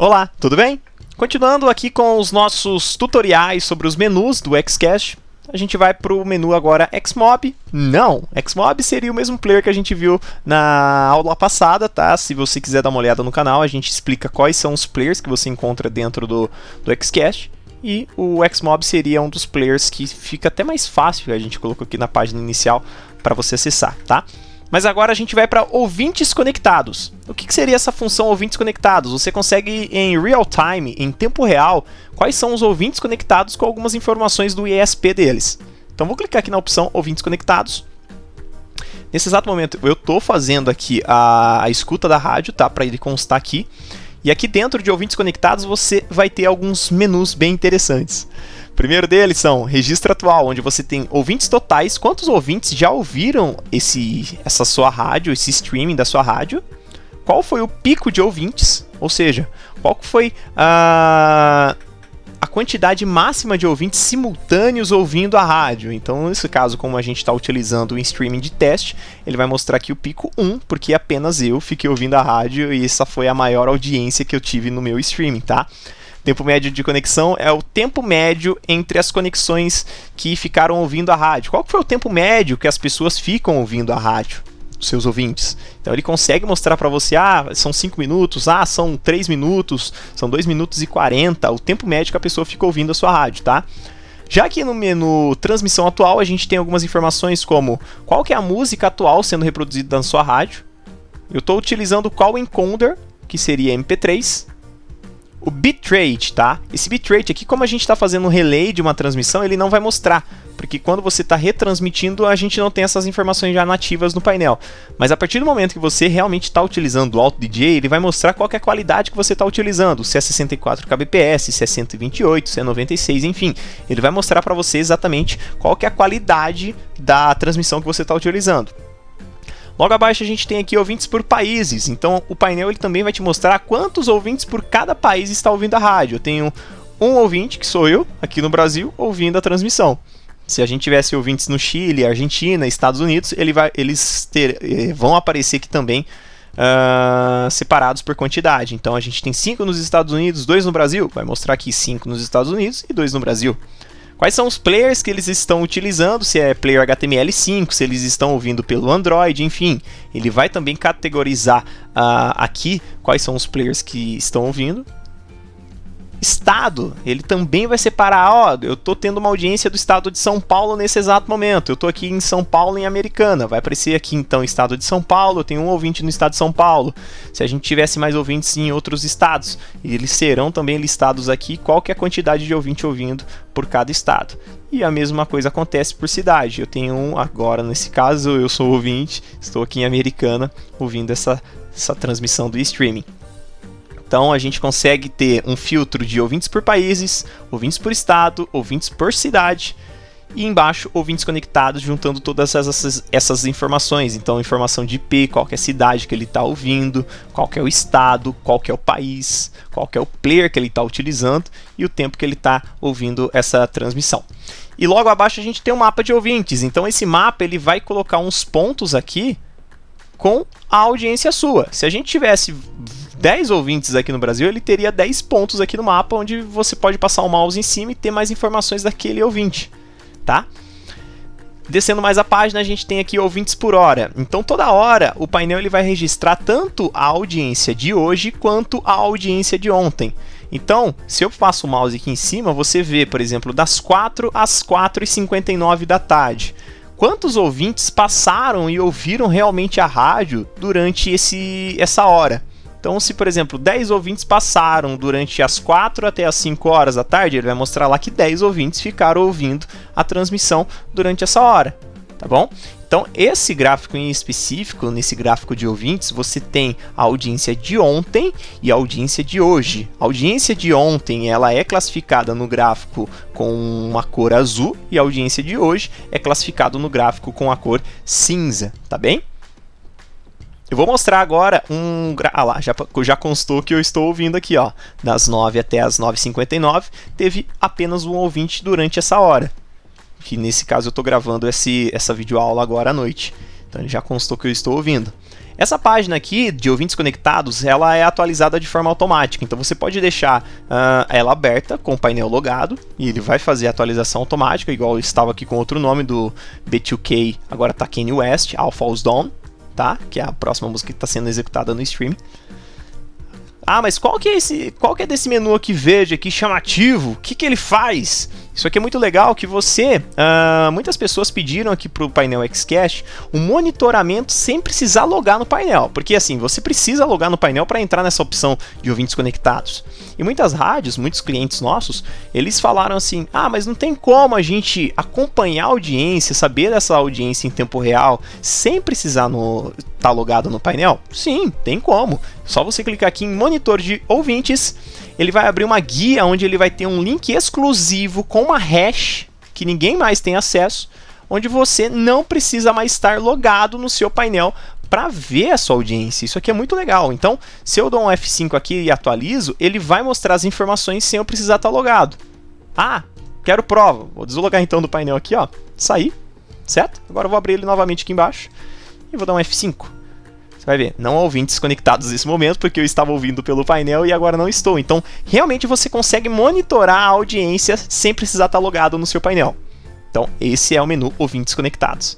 Olá, tudo bem? Continuando aqui com os nossos tutoriais sobre os menus do XCast, a gente vai para o menu agora Xmob. Não, Xmob seria o mesmo player que a gente viu na aula passada, tá? Se você quiser dar uma olhada no canal, a gente explica quais são os players que você encontra dentro do XCast. E o Xmob seria um dos players que fica até mais fácil, a gente colocou aqui na página inicial para você acessar, tá? Mas agora a gente vai para ouvintes conectados. O que seria essa função ouvintes conectados? Você consegue em real time, em tempo real, quais são os ouvintes conectados com algumas informações do ISP deles. Então vou clicar aqui na opção ouvintes conectados. Nesse exato momento eu estou fazendo aqui a escuta da rádio, tá? Para ele constar aqui. E aqui dentro de ouvintes conectados você vai ter alguns menus bem interessantes. O primeiro deles são registro atual, onde você tem ouvintes totais, quantos ouvintes já ouviram essa sua rádio, esse streaming da sua rádio, qual foi o pico de ouvintes, ou seja, qual foi a quantidade máxima de ouvintes simultâneos ouvindo a rádio. Então, nesse caso, como a gente está utilizando o streaming de teste, ele vai mostrar aqui o pico 1, porque apenas eu fiquei ouvindo a rádio e essa foi a maior audiência que eu tive no meu streaming, tá? Tempo médio de conexão é o tempo médio entre as conexões que ficaram ouvindo a rádio. Qual foi o tempo médio que as pessoas ficam ouvindo a rádio? Os seus ouvintes. Então ele consegue mostrar para você, são 5 minutos, são 3 minutos, são 2 minutos e 40, o tempo médio que a pessoa fica ouvindo a sua rádio, tá? Já aqui no menu transmissão atual, a gente tem algumas informações como qual que é a música atual sendo reproduzida na sua rádio. Eu estou utilizando qual encoder, que seria MP3. O bitrate, tá? Esse bitrate aqui, como a gente está fazendo um relay de uma transmissão, ele não vai mostrar, porque quando você está retransmitindo, a gente não tem essas informações já nativas no painel. Mas a partir do momento que você realmente está utilizando o Alt DJ, ele vai mostrar qual que é a qualidade que você está utilizando, se é 64 kbps, se é 128, se é 96, enfim. Ele vai mostrar para você exatamente qual que é a qualidade da transmissão que você está utilizando. Logo abaixo a gente tem aqui ouvintes por países, então o painel ele também vai te mostrar quantos ouvintes por cada país está ouvindo a rádio. Eu tenho um ouvinte, que sou eu, aqui no Brasil, ouvindo a transmissão. Se a gente tivesse ouvintes no Chile, Argentina, Estados Unidos, eles vão aparecer aqui também separados por quantidade. Então a gente tem 5 nos Estados Unidos, 2 no Brasil, vai mostrar aqui 5 nos Estados Unidos e 2 no Brasil. Quais são os players que eles estão utilizando, se é player HTML5, se eles estão ouvindo pelo Android, enfim. Ele vai também categorizar aqui quais são os players que estão ouvindo. Estado, ele também vai separar, eu estou tendo uma audiência do estado de São Paulo nesse exato momento, eu estou aqui em São Paulo, em Americana, vai aparecer aqui então estado de São Paulo, eu tenho um ouvinte no estado de São Paulo. Se a gente tivesse mais ouvintes em outros estados, eles serão também listados aqui, qual que é a quantidade de ouvinte ouvindo por cada estado. E a mesma coisa acontece por cidade, eu tenho um agora, nesse caso eu sou ouvinte, estou aqui em Americana ouvindo essa transmissão do streaming. Então a gente consegue ter um filtro de ouvintes por países, ouvintes por estado, ouvintes por cidade e embaixo ouvintes conectados, juntando todas essas informações. Então informação de IP, qual que é a cidade que ele está ouvindo, qual que é o estado, qual que é o país, qual que é o player que ele está utilizando e o tempo que ele está ouvindo essa transmissão. E logo abaixo a gente tem um mapa de ouvintes. Então esse mapa ele vai colocar uns pontos aqui com a audiência sua. Se a gente tivesse 10 ouvintes aqui no Brasil, ele teria 10 pontos aqui no mapa, onde você pode passar o mouse em cima e ter mais informações daquele ouvinte, tá? Descendo mais a página, a gente tem aqui ouvintes por hora. Então, toda hora, o painel ele vai registrar tanto a audiência de hoje, quanto a audiência de ontem. Então, se eu passo o mouse aqui em cima, você vê, por exemplo, das 4 às 4h59 da tarde. Quantos ouvintes passaram e ouviram realmente a rádio durante essa hora? Então, se, por exemplo, 10 ouvintes passaram durante as 4 até as 5 horas da tarde, ele vai mostrar lá que 10 ouvintes ficaram ouvindo a transmissão durante essa hora, tá bom? Então, esse gráfico em específico, nesse gráfico de ouvintes, você tem a audiência de ontem e a audiência de hoje. A audiência de ontem, ela é classificada no gráfico com uma cor azul e a audiência de hoje é classificada no gráfico com a cor cinza, tá bem? Eu vou mostrar agora já constou que eu estou ouvindo aqui, ó. Das 9 até as 9h59, teve apenas um ouvinte durante essa hora. Que nesse caso eu estou gravando essa videoaula agora à noite. Então ele já constou que eu estou ouvindo. Essa página aqui de ouvintes conectados, ela é atualizada de forma automática, então você pode deixar ela aberta com o painel logado e ele vai fazer a atualização automática, igual eu estava aqui com outro nome do B2K, agora tá Kanye West, All Falls Down, tá? Que é a próxima música que está sendo executada no stream. Ah, mas qual que é desse menu aqui verde, aqui chamativo? O que ele faz? Isso aqui é muito legal que você... muitas pessoas pediram aqui para o painel XCache um monitoramento sem precisar logar no painel. Porque assim, você precisa logar no painel para entrar nessa opção de ouvintes conectados. E muitas rádios, muitos clientes nossos, eles falaram assim, ah, mas não tem como a gente acompanhar a audiência, saber dessa audiência em tempo real, sem precisar estar logado no painel? Sim, tem como. Só você clicar aqui em monitor de ouvintes, ele vai abrir uma guia onde ele vai ter um link exclusivo com uma hash que ninguém mais tem acesso, onde você não precisa mais estar logado no seu painel para ver a sua audiência. Isso aqui é muito legal. Então, se eu dou um F5 aqui e atualizo, ele vai mostrar as informações sem eu precisar estar logado. Ah, quero prova. Vou deslogar então do painel aqui, ó, sair, certo? Agora eu vou abrir ele novamente aqui embaixo e vou dar um F5. Você vai ver, não há ouvintes conectados nesse momento, porque eu estava ouvindo pelo painel e agora não estou. Então, realmente você consegue monitorar a audiência sem precisar estar logado no seu painel. Então, esse é o menu Ouvintes Conectados.